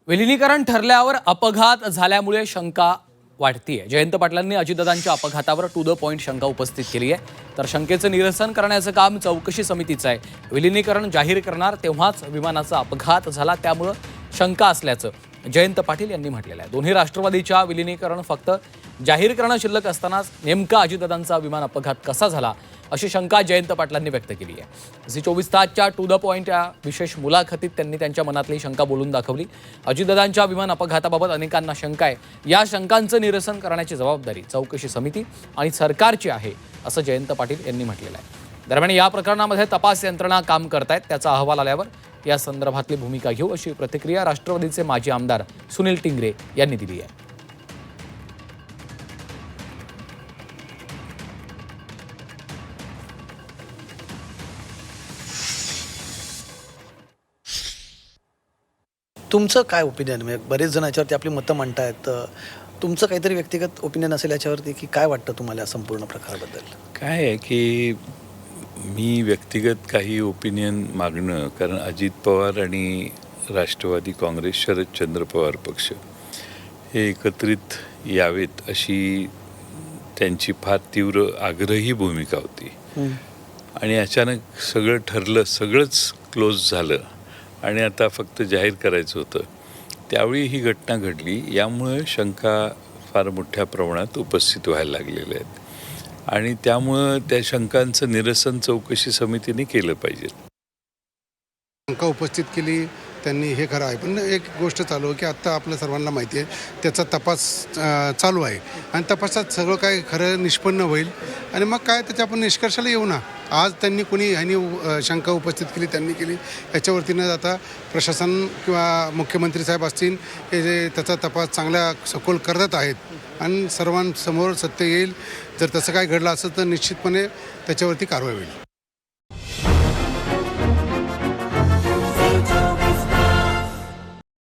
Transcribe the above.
विलिनीकरण ठरल्यावर अपघात झाल्यामुळे शंका वाढतीये। जयंत पाटलांनी अजितदादांच्या अपघातावर टू द पॉइंट शंका उपस्थित केली आहे। तर शंकेचं निरसन करण्याचं काम चौकशी समितीचं आहे। विलिनीकरण जाहीर करणार तेव्हाच विमानाचा अपघात झाला, त्यामुळे शंका असल्याचं जयंत पाटील यांनी म्हटलेलं आहे। दोन्ही राष्ट्रवादीच्या विलिनीकरण फक्त जाहीर करणं शिल्लक असतानाच नेमका अजितदादांचा विमान अपघात कसा झाला अशी शंका जयंत पाटलांनी व्यक्त केली आहे। झी 24 तासच्या टू द पॉइंट या विशेष मुलाखतीत त्यांनी त्यांच्या मनातली शंका बोलून दाखवली। अजितदादांच्या विमान अपघाताबाबत अनेकांना शंका आहे। या शंकांचं निरसन करण्याची जबाबदारी चौकशी समिती आणि सरकारची आहे, असं जयंत पाटील यांनी म्हटलेलं आहे। दरम्यान या प्रकरणामध्ये तपास यंत्रणा काम करतायत, त्याचा अहवाल आल्यावर या संदर्भातली भूमिका घेऊ अशी प्रतिक्रिया राष्ट्रवादीचे माजी आमदार सुनील टिंगरे यांनी दिली आहे। तुमचं काय ओपिनियन, म्हणजे बरेच जण याच्यावरती आपली मतं मांडतायत, तुमचं काहीतरी व्यक्तिगत ओपिनियन असेल याच्यावरती, की काय वाटतं तुम्हाला संपूर्ण प्रकाराबद्दल? काय आहे की मी व्यक्तिगत काही ओपिनियन मागणं, कारण अजित पवार आणि राष्ट्रवादी काँग्रेस शरदचंद्र पवार पक्ष हे एकत्रित यावेत अशी त्यांची फार तीव्र आग्रही भूमिका होती। आणि अचानक सगळं ठरलं, सगळंच क्लोज झालं आणि आता फक्त जाहीर करायचं होतं, त्यावेळी ही घटना घडली। यामुळे शंका फार मोठ्या प्रमाणात उपस्थित व्हायला लागलेल्या आहेत आणि त्यामुळं त्या शंकांचं निरसन चौकशी समितीने केलं पाहिजे। शंका उपस्थित केली त्यांनी, हे खरं आहे, पण एक गोष्ट चालू आहे की आत्ता आपल्या सर्वांना माहिती आहे त्याचा तपास चालू आहे आणि तपासात सगळं काय खरं निष्पन्न होईल आणि मग काय त्याच्या आपण निष्कर्षाला येऊ ना। आज त्यांनी ह्यांनी शंका उपस्थित केली, त्यांनी केली, याच्यावरती न जाता प्रशासन किंवा मुख्यमंत्री साहेब असतील हे जे त्याचा तपास चांगल्या सखोल करत आहेत आणि सर्वांसमोर सत्य येईल। जर तसं काय घडलं असेल तर निश्चितपणे त्याच्यावरती कारवाई होईल।